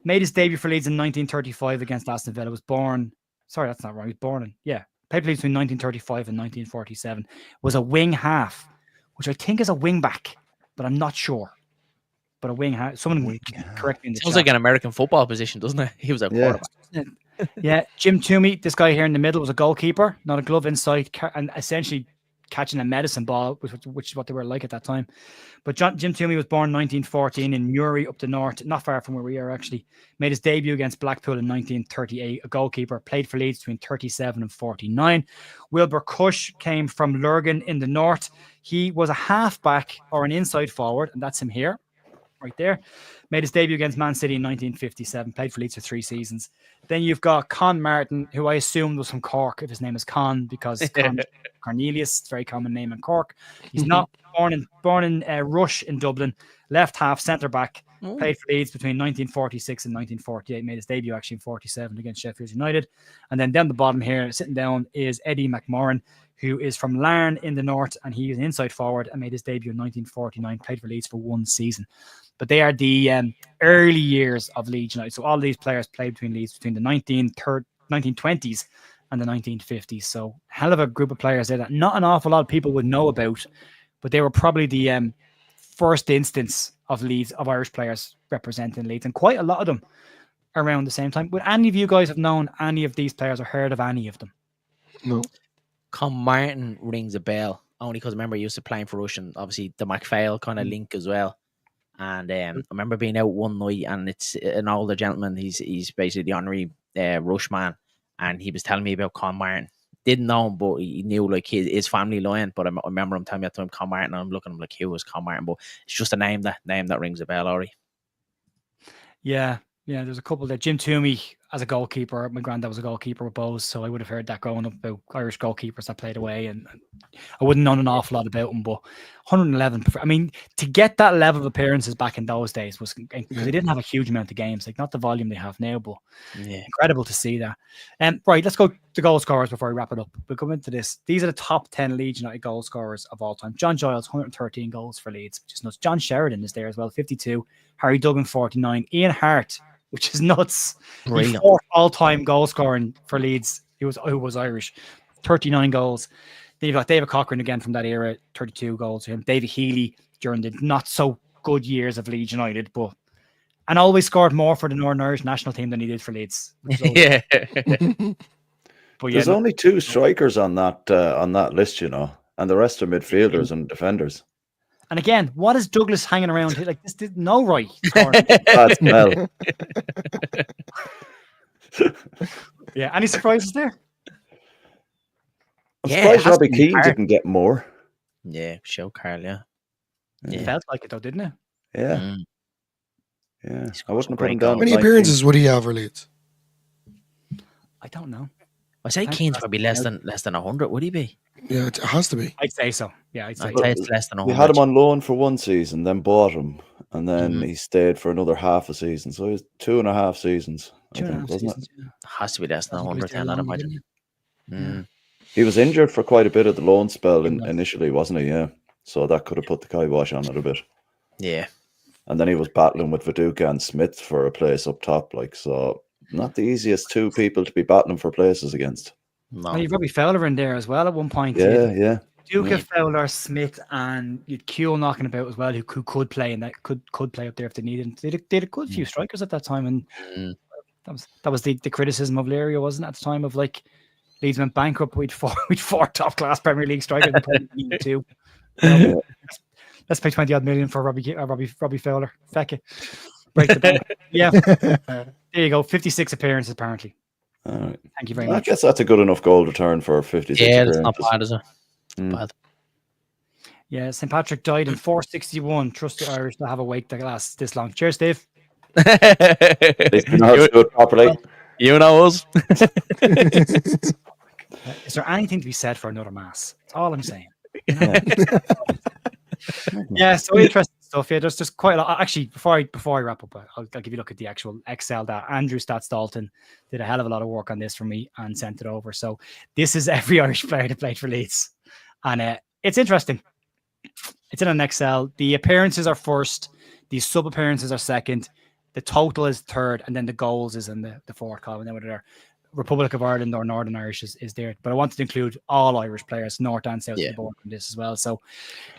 made his debut for Leeds in 1935 against Aston Villa. Was born. Sorry, that's not right. He was born in. Yeah. Played for Leeds between 1935 and 1947. Was a wing half, which I think is a wing back, but I'm not sure. But a wing half. Someone correct me in the Sounds chat. like an American football position, doesn't it? He was a quarterback. Yeah. Jim Toomey, this guy here in the middle, was a goalkeeper, not a glove inside, and essentially catching a medicine ball, which is what they were like at that time. But Jim Toomey was born in 1914 in Newry up the north, not far from where we are actually. Made his debut against Blackpool in 1938, a goalkeeper, played for Leeds between 37 and 49. Wilbur Cush came from Lurgan in the north. He was a halfback or an inside forward, and that's him here, right there. Made his debut against Man City in 1957, played for Leeds for 3 seasons. Then you've got Con Martin, who I assumed was from Cork, if his name is Con, because Cornelius, very common name in Cork. He's not born in Rush in Dublin, left half, centre back, played for Leeds between 1946 and 1948, made his debut actually in 47 against Sheffield United. And then down the bottom here, sitting down, is Eddie McMorran, who is from Larne in the north, and he is an inside forward and made his debut in 1949, played for Leeds for 1 season. But they are the early years of Leeds United. So all these players played between Leeds between the 1920s and the 1950s. So hell of a group of players there that not an awful lot of people would know about, but they were probably the first instance of Leeds, of Irish players representing Leeds, and quite a lot of them around the same time. Would any of you guys have known any of these players or heard of any of them? No. Con Martin rings a bell, only because I remember he used to playing for Rush, and obviously the MacPhail kind of link as well. And I remember being out one night, and it's an older gentleman. He's basically the honorary Rush man, and he was telling me about Con Martin. didn't know him, but he knew like his family line. But I remember him telling me at the time Con Martin, and I'm looking at him like, who was Con Martin? But it's just a name that rings a bell, Ori. Yeah, there's a couple there. Jim Toomey as a goalkeeper. My granddad was a goalkeeper with Bowes, so I would have heard that growing up about Irish goalkeepers that played away, and I wouldn't know an awful lot about them. But 111, I mean, to get that level of appearances back in those days was because they didn't have a huge amount of games, like not the volume they have now, but incredible to see that. Right, let's go to goal scorers before we wrap it up. We'll come into this. These are the top 10 Leeds United goal scorers of all time. John Giles, 113 goals for Leeds, which is nuts. John Sheridan is there as well, 52. Harry Duggan, 49. Ian Hart, which is nuts. He fourth all-time goal scoring for Leeds. Who was Irish, 39 goals. Then you've got David Cochran again from that era, 32 goals to him. David Healy during the not so good years of Leeds United, and always scored more for the Northern Irish national team than he did for Leeds. Yeah. But there's only 2 strikers on that list, and the rest are midfielders and defenders. And again, what is Douglas hanging around here? Like, this did no right. Bad smell. Yeah, any surprises there? I'm surprised Robbie Keane didn't get more. Yeah, show Karl, yeah. It felt like it though, didn't it? Yeah. Yeah. I wouldn't put him down. How many appearances would he have for Leeds? I don't know. I say Keane's probably less than 100, would he be? Yeah, it has to be. I'd say so. Yeah, I'd say it's less than 100. We had him on loan for 1 season, then bought him, and then he stayed for another half a season. So he's 2.5 seasons, I think, wasn't it? Has to be less than 100, I'd imagine. He was injured for quite a bit of the loan spell initially, wasn't he? Yeah. So that could have put the kibosh on it a bit. Yeah. And then he was battling with Viduka and Smith for a place up top. So not the easiest 2 people to be battling for places against. No. Well, you've Robbie Fowler in there as well at one point. Yeah. Viduka, Fowler, Smith, and you'd Kuehl knocking about as well, who could play and that could play up there if they needed. They had a good few strikers at that time, and that was the criticism of Leary, wasn't it, at the time of like Leeds went bankrupt. We'd 4 top class Premier League strikers and needed 2. Let's pay 20 odd million for Robbie Fowler. Feck it. Break the bank. Yeah. There you go. 56 appearances apparently. All right. Thank you very much. I guess that's a good enough goal return for 56. Yeah, that's not bad, is it? Bad. Yeah, St. Patrick died in 461. Trust the Irish to have a wake that lasts this long. Cheers, Dave. They know how to do it properly. You know us. Is there anything to be said for another mass? That's all I'm saying. Yeah, so interesting stuff. Yeah, there's just quite a lot. Actually, before I wrap up, I'll give you a look at the actual Excel that Andrew Stats Dalton did a hell of a lot of work on this for me and sent it over. So this is every Irish player that played for Leeds, and it's interesting. It's in an Excel. The appearances are first, the sub appearances are second, the total is third, and then the goals is in the fourth column. And then whether they're Republic of Ireland or Northern Irish is there, but I wanted to include all Irish players, north and south of the board, in this as well. So,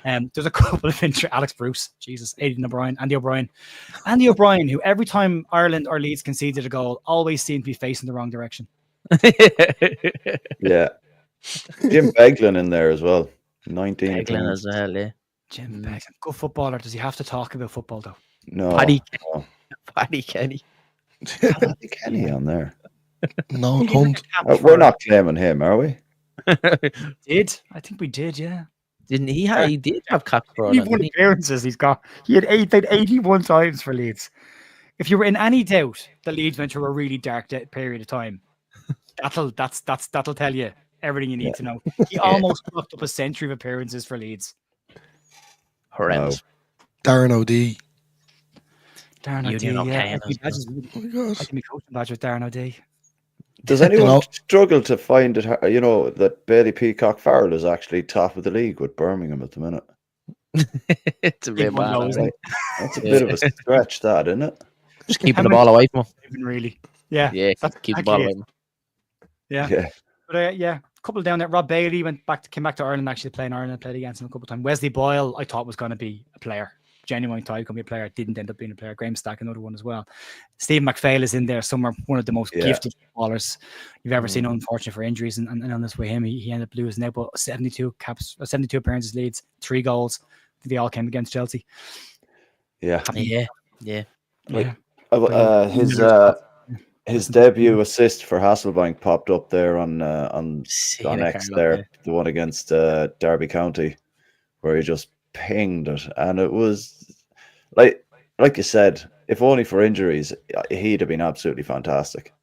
there's a couple of Alex Bruce, Jesus, Aidan O'Brien, Andy O'Brien, who every time Ireland or Leeds conceded a goal, always seemed to be facing the wrong direction. Yeah, Jim Beglin in there as well. 19 Beglin as well, yeah. Jim Beglin, good footballer. Does he have to talk about football though? No, Paddy Kenny on there. No, Hunt. We're not claiming him, are we? I think we did, yeah. Didn't he? He did have cap for Ireland. 81 appearances he's got. He had played 81 times for Leeds. If you were in any doubt that Leeds went through a really dark period of time, that'll tell you everything you need to know. He almost clocked up a century of appearances for Leeds. Horrendous. Darren O'D. Darren O'D, yeah. Oh my God. I can be coaching badge with Darren O'D. Does anyone struggle to find it, that Bailey Peacock Farrell is actually top of the league with Birmingham at the minute? It's a bit bad. Right? That's a bit of a stretch, that, isn't it? Just keeping the ball away from him. Really? Yeah. Yeah, keep the ball away from him. Yeah. But a couple down there. Rob Bailey came back to Ireland, actually played in Ireland, played against him a couple of times. Wesley Boyle, I thought was going to be a player. Genuinely thought he could be a player. Didn't end up being a player. Graham Stack, another one as well. Steve McPhail is in there somewhere. One of the most gifted footballers you've ever seen. Unfortunate for injuries and illness with him, he ended up losing out. But 72 appearances, Leeds, 3 goals. They all came against Chelsea. Yeah. Yeah. His His debut assist for Hasselbank popped up there on Seeing it, X Karl, there, yeah. the one against Derby County, where he just pinged it, and it was like you said, if only for injuries, he'd have been absolutely fantastic.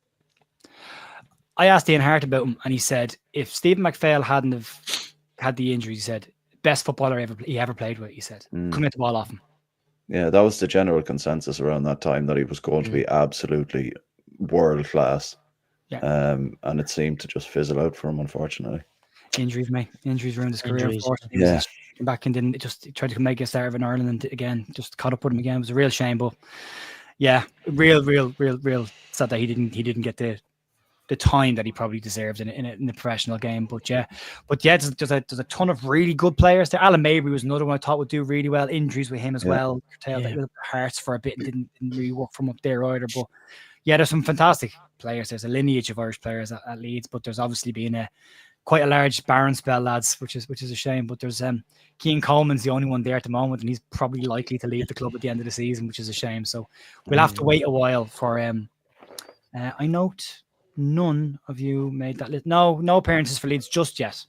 I asked Ian Hart about him, and he said if Stephen McPhail hadn't have had the injury, he said best footballer he ever played with. He said couldn't get the ball off him. Yeah, that was the general consensus around that time, that he was going to be absolutely world class. Yeah. And it seemed to just fizzle out for him, unfortunately. Injuries, mate. Injuries ruined his career. Injuries, Unfortunately, yeah. He came back and didn't just tried to make a start of in Ireland, and again just caught up with him again. It was a real shame, but yeah, real sad that he didn't get the time that he probably deserves in the professional game. But yeah, there's a ton of really good players there. Alan Mabry was another one I thought would do really well. Injuries with him as well. Curtailed Hearts for a bit and didn't really work from up there either. But yeah, there's some fantastic players. There's a lineage of Irish players at Leeds, but there's obviously been quite a large barren spell, lads, which is a shame. But there's Keane Coleman's the only one there at the moment, and he's probably likely to leave the club at the end of the season, which is a shame. So we'll have to wait a while for I note none of you made that list. No appearances for Leeds just yet.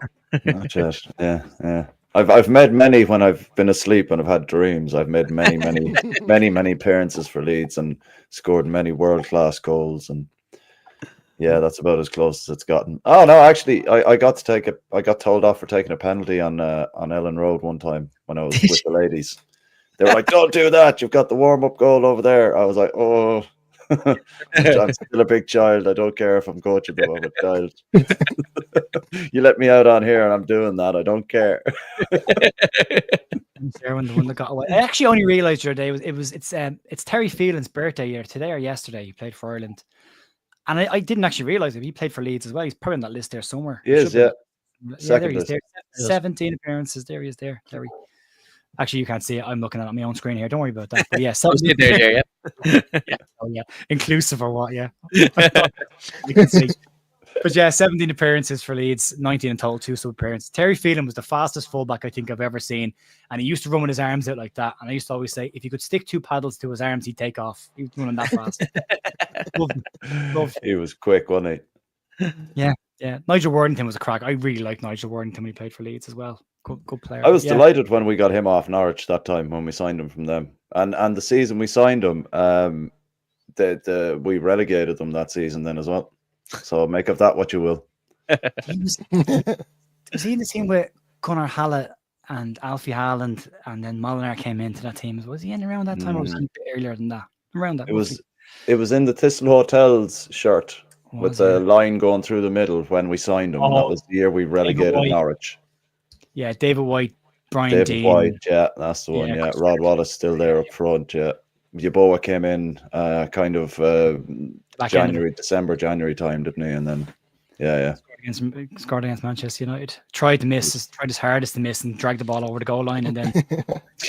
Not yet. Yeah. I've made many when I've been asleep and I've had dreams. I've made many appearances for Leeds and scored many world-class goals, and yeah, that's about as close as it's gotten. Oh no, actually, I got told off for taking a penalty on Ellen Road one time when I was with the ladies. They were like, "Don't do that. You've got the warm-up goal over there." I was like, "Oh, I'm still a big child. I don't care if I'm coaching them. I'm a child. You let me out on here and I'm doing that. I don't care." When the one that got away. I actually only realised the other day it's Terry Phelan's birthday year today or yesterday. He played for Ireland, and I didn't actually realise it. He played for Leeds as well. He's probably on that list there somewhere. He is, yeah. There he is. There. 17 appearances. There he is. There, Terry. Actually, you can't see it. I'm looking at it on my own screen here. Don't worry about that. But yeah, there, yeah. Yeah. Oh yeah, inclusive or what? Yeah, you can see. But yeah, 17 appearances for Leeds, 19 in total, 2 sub appearances. Terry Phelan was the fastest fullback I think I've ever seen, and he used to run with his arms out like that. And I used to always say, if you could stick 2 paddles to his arms, he'd take off. He was running that fast. Loved him. He was quick, wasn't he? Yeah. Nigel Worthington was a crack. I really liked Nigel Worthington when he played for Leeds as well. Good player. I was delighted when we got him off Norwich that time when we signed him from them, and the season we signed him, we relegated them that season then as well. So make of that what you will. Was he in the team with Conor Hallett and Alfie Haaland, and then Molinar came into that team? Was he in around that time, or was he a bit earlier than that? Around that. It was in the Thistle Hotels shirt with a line going through the middle when we signed him. And that was the year we relegated Norwich. Yeah, David White, David White, yeah, that's the one. Yeah, Rod Wallace still there up front. Yeah, Yeboah came in kind of December, January time, didn't he? And then, yeah. Scored against Manchester United. Tried his hardest to miss, and dragged the ball over the goal line. And then,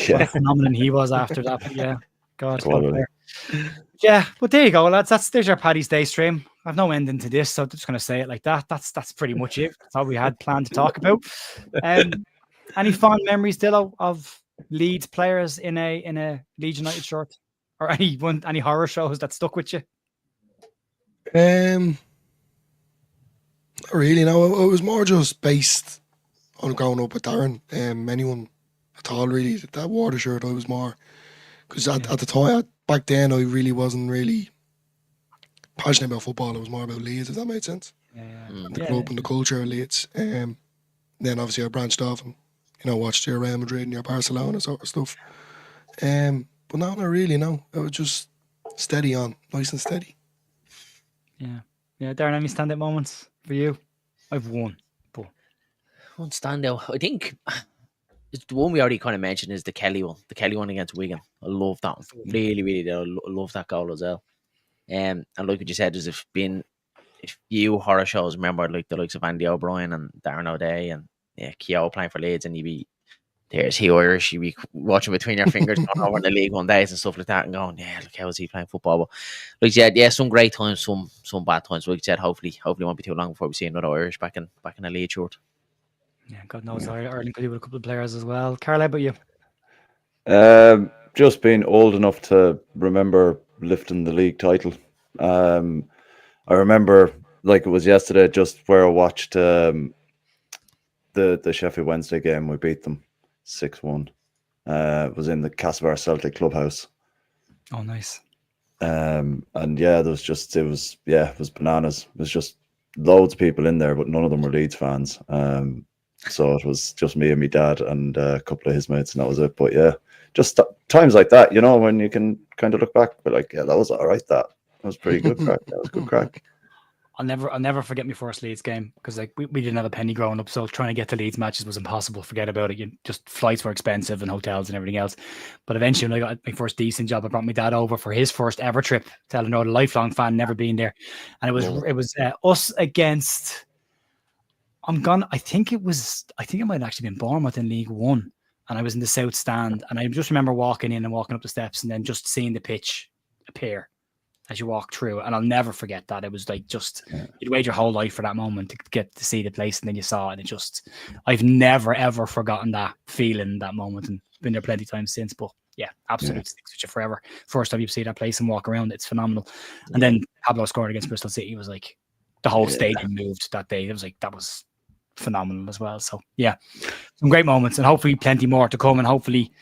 what a phenomenon he was after that. But yeah, God. Yeah, but there you go, lads. There's our Paddy's Day stream. I've no ending to this, so I'm just going to say it like that. That's pretty much it. That's all we had planned to talk about. Any fond memories, Dillo, of Leeds players in a Leeds United shirt, or any horror shows that stuck with you? Not really. No, it was more just based on growing up with Darren. Anyone at all really that wore the shirt, I was more because at the time back then I really wasn't really passionate about football. It was more about Leeds, if that made sense. The club and the culture of Leeds. Then obviously I branched off and watched your Real Madrid and your Barcelona sort of stuff. But no, not really. No, it was just steady on, nice and steady. Yeah. Darren, any standout moments for you? I've won, but one standout. I think the one we already kind of mentioned is the Kelly one. The Kelly one against Wigan. I love that one. Really, really did. I love that goal as well. And like what you said, there's been a few horror shows. Remember, like the likes of Andy O'Brien and Darren O'Day and Keogh playing for Leeds, and there's he Irish. You'd be watching between your fingers going over in the League One days and stuff like that, and going, look how is he playing football? But like you said, some great times, some bad times. Like you said, hopefully it won't be too long before we see another Irish back in a Leeds shirt. Yeah, God knows Ireland could do with a couple of players as well. Karl, how about you? Just being old enough to remember lifting the league title. I remember like it was yesterday, just where I watched the Sheffield Wednesday game. We beat them 6-1. It was in the Castlebar Celtic clubhouse. Oh, nice. And yeah, it was bananas. It was just loads of people in there, but none of them were Leeds fans. So it was just me and my dad and a couple of his mates, and that was it. But yeah, just times like that, when you can kind of look back, but like, yeah, that was all right. That was pretty good crack. That was good crack. I'll never forget my first Leeds game, because like we didn't have a penny growing up, so trying to get to Leeds matches was impossible. Forget about it. Just flights were expensive and hotels and everything else. But eventually, when I got my first decent job, I brought my dad over for his first ever trip. Telling her, a lifelong fan, never been there, and it was us against. I think it might have actually been Bournemouth in League One, and I was in the South Stand, and I just remember walking in and walking up the steps, and then just seeing the pitch appear as you walk through, and I'll never forget that. It was like you'd wait your whole life for that moment to get to see the place, and then you saw it. I've never ever forgotten that feeling, that moment, and been there plenty of times since. But yeah, absolutely sticks with you forever. First time you see that place and walk around, it's phenomenal. And then Pablo scored against Bristol City. It was like the whole stadium moved that day. It was like that was phenomenal as well. So yeah, some great moments, and hopefully plenty more to come, and hopefully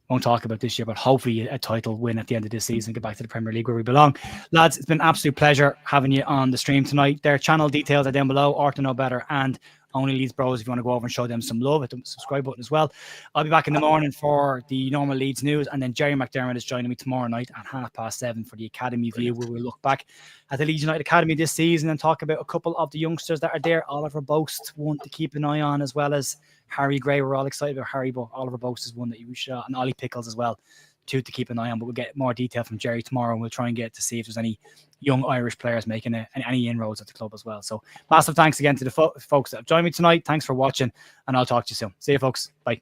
won't talk about this year, but hopefully a title win at the end of this season, get back to the Premier League where we belong. Lads, it's been an absolute pleasure having you on the stream tonight. Their channel details are down below, or to know better, and Only Leeds Bros, if you want to go over and show them some love, hit the subscribe button as well. I'll be back in the morning for the normal Leeds news, and then Jerry McDermott is joining me tomorrow night at 7:30 for the Academy View, where we'll look back at the Leeds United Academy this season and talk about a couple of the youngsters that are there. Oliver Boast, one to keep an eye on, as well as Harry Gray. We're all excited about Harry, but Oliver Boast is one that you shot, and Ollie Pickles as well, two to keep an eye on. But we'll get more detail from Jerry tomorrow, and we'll try and get to see if there's any young Irish players making any inroads at the club as well. So massive thanks again to the folks that have joined me tonight. Thanks for watching, and I'll talk to you soon. See you, folks. Bye.